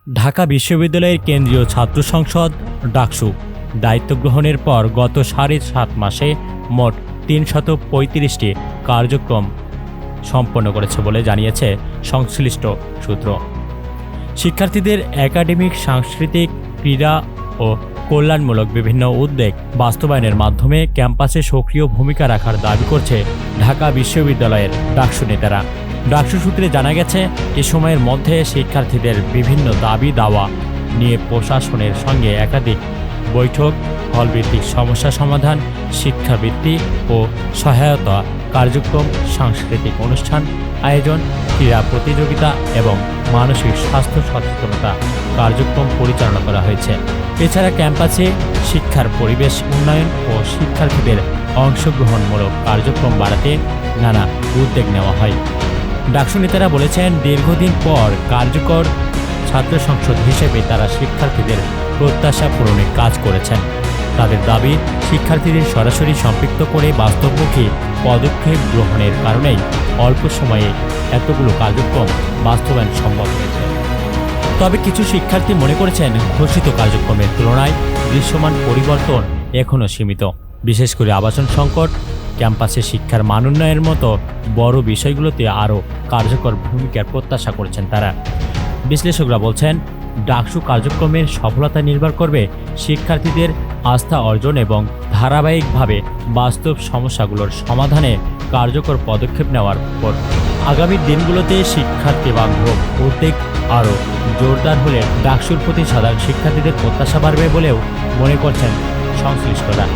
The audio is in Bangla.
ঢাকা বিশ্ববিদ্যালয়ের কেন্দ্রীয় ছাত্র সংসদ ডাকসু দায়িত্ব গ্রহণের পর গত 7.5 মাসে মোট 335টি কার্যক্রম সম্পন্ন করেছে বলে জানিয়েছে সংশ্লিষ্ট সূত্র। শিক্ষার্থীদের একাডেমিক, সাংস্কৃতিক, ক্রীড়া ও কল্যাণমূলক বিভিন্ন উদ্যোগ বাস্তবায়নের মাধ্যমে ক্যাম্পাসে সক্রিয় ভূমিকা রাখার দাবি করছে ঢাকা বিশ্ববিদ্যালয়ের ডাকসু নেতারা। ডাকসু সূত্রে জানা গেছে, এ সময়ের মধ্যে শিক্ষার্থীদের বিভিন্ন দাবি দাওয়া নিয়ে প্রশাসনের সঙ্গে একাধিক বৈঠক, হলভিত্তিক সমস্যা সমাধান, শিক্ষাবৃত্তি ও সহায়তা কার্যক্রম, সাংস্কৃতিক অনুষ্ঠান আয়োজন, ক্রীড়া প্রতিযোগিতা এবং মানসিক স্বাস্থ্য সচেতনতা কার্যক্রম পরিচালনা করা হয়েছে। এছাড়া ক্যাম্পাসে শিক্ষার পরিবেশ উন্নয়ন ও শিক্ষার্থীদের অংশগ্রহণমূলক কার্যক্রম বাড়াতে নানা উদ্যোগ নেওয়া হয়। ডাকসু নেতারা বলেছেন, দীর্ঘদিন পর কার্যকর ছাত্র সংসদ হিসেবে তারা শিক্ষার্থীদের প্রত্যাশা পূরণে কাজ করেছেন। তাদের দাবি, শিক্ষার্থীদের সরাসরি সম্পৃক্ত করে বাস্তবমুখী পদক্ষেপ গ্রহণের কারণেই অল্প সময়ে এতগুলো কার্যক্রম বাস্তবায়ন সম্ভব হয়েছে। তবে কিছু শিক্ষার্থী মনে করেছেন, ঘোষিত কার্যক্রমের তুলনায় দৃশ্যমান পরিবর্তন এখনও সীমিত। বিশেষ করে আবাসন সংকট, ক্যাম্পাসে শিক্ষার মান উন্নয়নের মতো বড় বিষয়গুলোতে আরও কার্যকর ভূমিকার প্রত্যাশা করছেন তারা। বিশ্লেষকরা বলছেন, ডাকসু কার্যক্রমের সফলতা নির্ভর করবে শিক্ষার্থীদের আস্থা অর্জন এবং ধারাবাহিকভাবে বাস্তব সমস্যাগুলোর সমাধানে কার্যকর পদক্ষেপ নেওয়ার উপর। আগামী দিনগুলোতে শিক্ষার্থী বান্ধব উদ্যোগ আরও জোরদার হলে ডাকসুর প্রতি সাধারণ শিক্ষার্থীদের প্রত্যাশা বাড়বে বলেও মনে করছেন সংশ্লিষ্টরা।